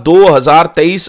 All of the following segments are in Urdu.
2023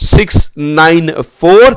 694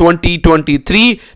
2023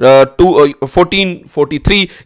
1443,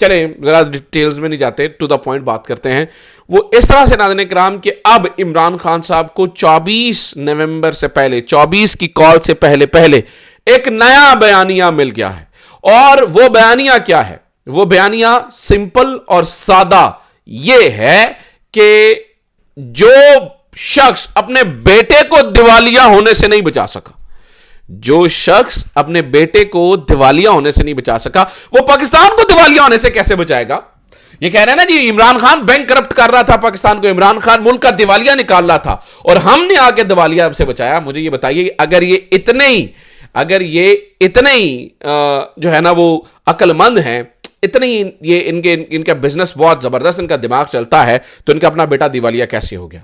چلیں ذرا ڈیٹیلز میں نہیں جاتے, ٹو دا پوائنٹ بات کرتے ہیں. وہ اس طرح سے ناظرین کرام کہ اب عمران خان صاحب کو 24 نومبر سے پہلے, 24 کی کال سے پہلے ایک نیا بیانیہ مل گیا ہے. اور وہ بیانیہ کیا ہے؟ وہ بیانیہ سمپل اور سادہ یہ ہے کہ جو شخص اپنے بیٹے کو دیوالیہ ہونے سے نہیں بچا سکا, جو شخص اپنے بیٹے کو دیوالیہ ہونے سے نہیں بچا سکا, وہ پاکستان کو دیوالیہ ہونے سے کیسے بچائے گا؟ یہ کہہ رہے ہیں نا جی عمران خان بینک کرپٹ کر رہا تھا پاکستان کو, عمران خان ملک کا دیوالیہ نکال رہا تھا اور ہم نے آ کے دیوالیہ سے بچایا. مجھے یہ بتائیے اگر یہ اتنے ہی جو ہے نا وہ عقل مند ہیں, اتنے ہی یہ ان کا بزنس بہت زبردست, ان کا دماغ چلتا ہے, تو ان کا اپنا بیٹا دیوالیہ کیسے ہو گیا؟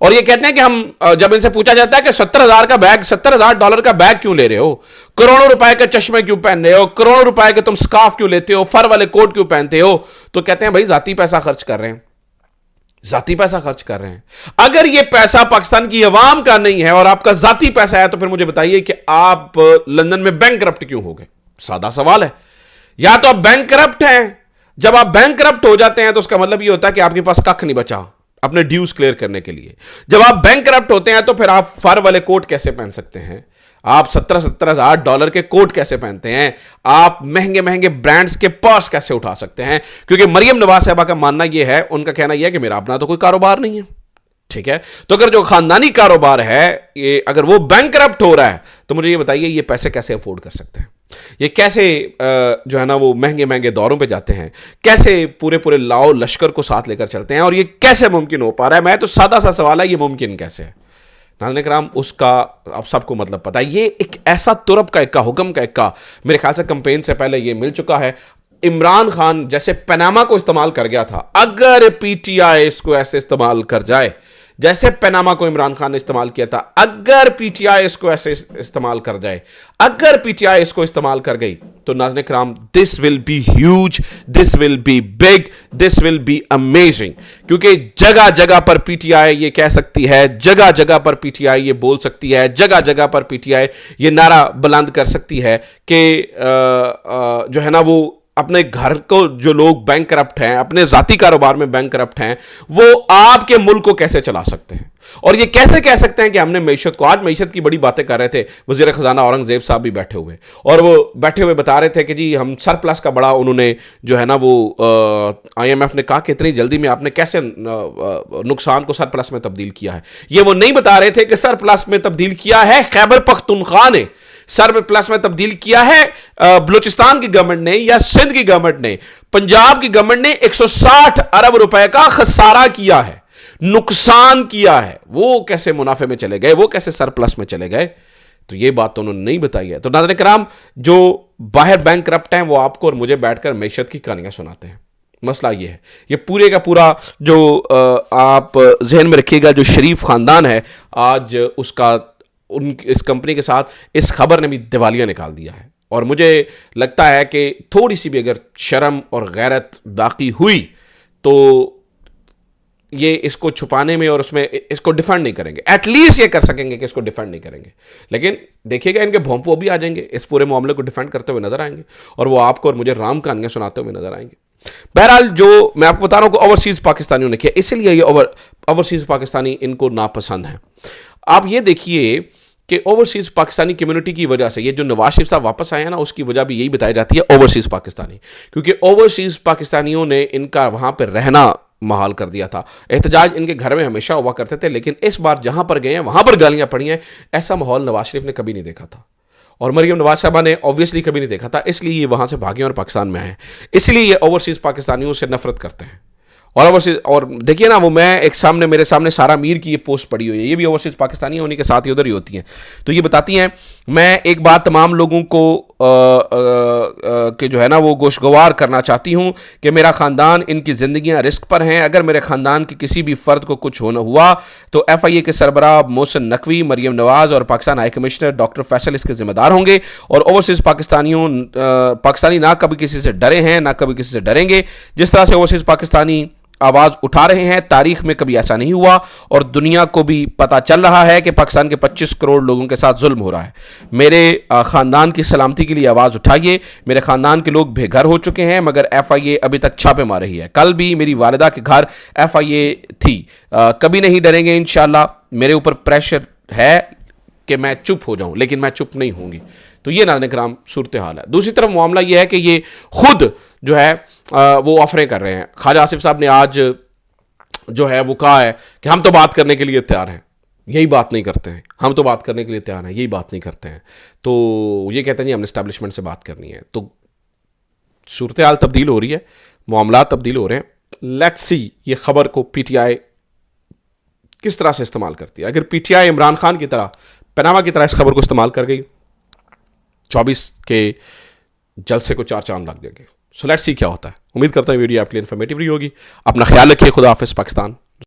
اور یہ کہتے ہیں کہ ہم, جب ان سے پوچھا جاتا ہے کہ $70,000 کا بیگ کیوں لے رہے ہو, کروڑوں روپے کے چشمے کیوں پہن رہے ہو, کروڑوں روپے کے تم سکارف کیوں لیتے ہو, فر والے کوٹ کیوں پہنتے ہو, تو کہتے ہیں بھائی ذاتی پیسہ خرچ کر رہے ہیں, ذاتی پیسہ خرچ کر رہے ہیں. اگر یہ پیسہ پاکستان کی عوام کا نہیں ہے اور آپ کا ذاتی پیسہ ہے, تو پھر مجھے بتائیے کہ آپ لندن میں بینک کرپٹ کیوں ہو گئے؟ سادہ سوال ہے. یا تو آپ بینک کرپٹ ہیں, جب آپ بینک کرپٹ ہو جاتے ہیں تو اس کا مطلب یہ ہوتا ہے کہ آپ کے پاس ککھ نہیں بچا اپنے ڈیوز کلیئر کرنے کے لیے. جب آپ بینک کرپٹ ہوتے ہیں تو پھر آپ فر والے کوٹ کیسے پہن سکتے ہیں؟ آپ $70,000 کے کوٹ کیسے پہنتے ہیں؟ آپ مہنگے برانڈز کے پرس کیسے اٹھا سکتے ہیں؟ کیونکہ مریم نواز صاحبہ کا ماننا یہ ہے, ان کا کہنا یہ ہے کہ میرا اپنا تو کوئی کاروبار نہیں ہے. ٹھیک ہے, تو اگر جو خاندانی کاروبار ہے یہ اگر وہ بینک کرپٹ ہو رہا ہے تو مجھے یہ بتائیے یہ پیسے کیسے افورڈ کر سکتے ہیں؟ یہ کیسے جو ہے نا وہ مہنگے دوروں پہ جاتے ہیں؟ کیسے پورے لاؤ لشکر کو ساتھ لے کر چلتے ہیں؟ اور یہ کیسے ممکن ہو پا رہا ہے؟ میں تو سادہ سا سوال ہے, یہ ممکن کیسے ہے؟ ناظرین کرام اس کا آپ سب کو مطلب پتا ہے. یہ ایک ایسا ترب کا اکا, حکم کا اکا میرے خیال سے کمپین سے پہلے یہ مل چکا ہے. عمران خان جیسے پیناما کو استعمال کر گیا تھا, اگر پی ٹی آئی اس کو ایسے استعمال کر جائے جیسے پیناما کو عمران خان نے استعمال کیا تھا, اگر پی ٹی آئی اس کو ایسے استعمال کر جائے, اگر پی ٹی آئی اس کو استعمال کر گئی, تو ناظرین کرام this will be huge, this will be big, this will be amazing. کیونکہ جگہ جگہ پر پی ٹی آئی یہ کہہ سکتی ہے, جگہ جگہ پر پی ٹی آئی یہ بول سکتی ہے, جگہ جگہ پر پی ٹی آئی یہ نعرہ بلند کر سکتی ہے کہ جو ہے نا وہ اپنے گھر کو جو لوگ بینک کرپٹ ہیں, اپنے ذاتی کاروبار میں بینک کرپٹ ہیں, وہ آپ کے ملک کو کیسے چلا سکتے ہیں. اور یہ کیسے کہہ سکتے ہیں کہ ہم نے معیشت کو, آج معیشت کی بڑی باتیں کر رہے تھے, وزیر خزانہ اورنگزیب صاحب بھی بیٹھے ہوئے, اور وہ بیٹھے ہوئے بتا رہے تھے کہ جی ہم سرپلس کا بڑا, انہوں نے جو ہے نا وہ IMF نے کہا کہ اتنی جلدی میں آپ نے کیسے نقصان کو سرپلس میں تبدیل کیا ہے. یہ وہ نہیں بتا رہے تھے کہ سرپلس میں تبدیل کیا ہے خیبر پختونخوا نے, سر پلس میں تبدیل کیا ہے بلوچستان کی گورنمنٹ نے, یا سندھ کی گورنمنٹ نے, پنجاب کی گورنمنٹ نے 160 ارب روپے کا خسارہ کیا ہے, نقصان کیا ہے. وہ کیسے منافع میں چلے گئے, وہ کیسے سر پلس میں چلے گئے؟ تو یہ بات تو انہوں نے نہیں بتائی ہے. تو ناظرین کرام جو باہر بینک کرپٹ ہیں وہ آپ کو اور مجھے بیٹھ کر معیشت کی کہانیاں سناتے ہیں. مسئلہ یہ ہے, یہ پورے کا پورا جو آپ ذہن میں رکھیے گا, جو شریف خاندان ہے آج اس کا اس کمپنی کے ساتھ اس خبر نے بھی دیوالیہ نکال دیا ہے. اور مجھے لگتا ہے کہ تھوڑی سی بھی اگر شرم اور غیرت باقی ہوئی تو یہ اس کو چھپانے میں اور اس میں اس کو ڈیفینڈ نہیں کریں گے. ایٹ لیسٹ یہ کر سکیں گے کہ اس کو ڈیفینڈ نہیں کریں گے, لیکن دیکھیے گا ان کے بھونپو بھی آ جائیں گے, اس پورے معاملے کو ڈیفینڈ کرتے ہوئے نظر آئیں گے, اور وہ آپ کو اور مجھے رام کہانیاں سناتے ہوئے نظر آئیں گے. بہرحال جو میں آپ کو بتا رہا ہوں کہ اوورسیز پاکستانیوں نے کیا, اس لیے یہ اوورسیز پاکستانی ان کو ناپسند ہیں. آپ یہ دیکھیے کہ اوورسیز پاکستانی کمیونٹی کی وجہ سے یہ جو نواز شریف صاحب واپس آئے ہیں نا, اس کی وجہ بھی یہی بتائی جاتی ہے اوورسیز پاکستانی, کیونکہ اوورسیز پاکستانیوں نے ان کا وہاں پہ رہنا محال کر دیا تھا. احتجاج ان کے گھر میں ہمیشہ ہوا کرتے تھے, لیکن اس بار جہاں پر گئے ہیں وہاں پر گالیاں پڑی ہیں. ایسا ماحول نواز شریف نے کبھی نہیں دیکھا تھا, اور مریم نواز صاحبہ نے اوبویسلی کبھی نہیں دیکھا تھا, اس لیے یہ وہاں سے بھاگے اور پاکستان میں آئے, اس لیے یہ اوورسیز پاکستانیوں سے نفرت کرتے ہیں. اور دیکھیے نا, وہ میں ایک میرے سامنے سارا میر کی یہ پوسٹ پڑی ہوئی ہے, یہ بھی اوورسیز پاکستانی ہیں, انہیں کے ساتھ ہی ادھر ہی ہوتی ہیں. تو یہ بتاتی ہیں, میں ایک بات تمام لوگوں کو کہ جو ہے نا وہ گوشگوار کرنا چاہتی ہوں کہ میرا خاندان, ان کی زندگیاں رسک پر ہیں. اگر میرے خاندان کے کسی بھی فرد کو کچھ ہونا ہوا تو FIA کے سربراہ محسن نقوی, مریم نواز اور Pakistan high commissioner doctor Faisal اس کے ذمہ دار ہوں گے. اور اوورسیز پاکستانی نہ کبھی کسی سے ڈرے ہیں, نہ کبھی کسی سے ڈریں گے. جس طرح سے اوورسیز پاکستانی آواز اٹھا رہے ہیں. تاریخ میں کبھی ایسا نہیں ہوا اور دنیا کو بھی پتا چل رہا ہے کہ پاکستان کے 25 کروڑ لوگوں کے ساتھ ظلم ہو رہا ہے. میرے خاندان کی سلامتی کے لیے آواز اٹھائیے. میرے خاندان کے لوگ بے گھر ہو چکے ہیں مگر ایف آئی اے ابھی تک چھاپے مار رہی ہے. کل بھی میری والدہ کے گھر ایف آئی اے تھی. کبھی نہیں ڈریں گے انشاءاللہ. میرے اوپر پریشر ہے کہ میں چپ ہو جاؤں لیکن میں چپ نہیں ہوں گی. تو یہ ناظرین کرام صورتحال ہے. دوسری طرف معاملہ یہ ہے کہ یہ خود جو ہے وہ آفریں کر رہے ہیں. خواجہ آصف صاحب نے آج جو ہے وہ کہا ہے کہ ہم تو بات کرنے کے لیے تیار ہیں, یہی بات نہیں کرتے ہیں. ہم تو بات کرنے کے لیے تیار ہیں, یہی بات نہیں کرتے ہیں. تو یہ کہتے ہیں جی ہم نے اسٹیبلشمنٹ سے بات کرنی ہے. تو صورتحال تبدیل ہو رہی ہے, معاملات تبدیل ہو رہے ہیں. لیٹس سی یہ خبر کو پی ٹی آئی کس طرح سے استعمال کرتی ہے. اگر P T I Imran Khan کی طرح, پناما کی طرح اس خبر کو استعمال کر گئی, 24 کے جلسے کو 4 چاند لگ جائیں گے. سو لیٹس سی کیا ہوتا ہے. امید کرتا ہوں ویڈیو آپ کے لیے انفارمیٹیو رہی ہوگی. اپنا خیال رکھیے. خدا حافظ. پاکستان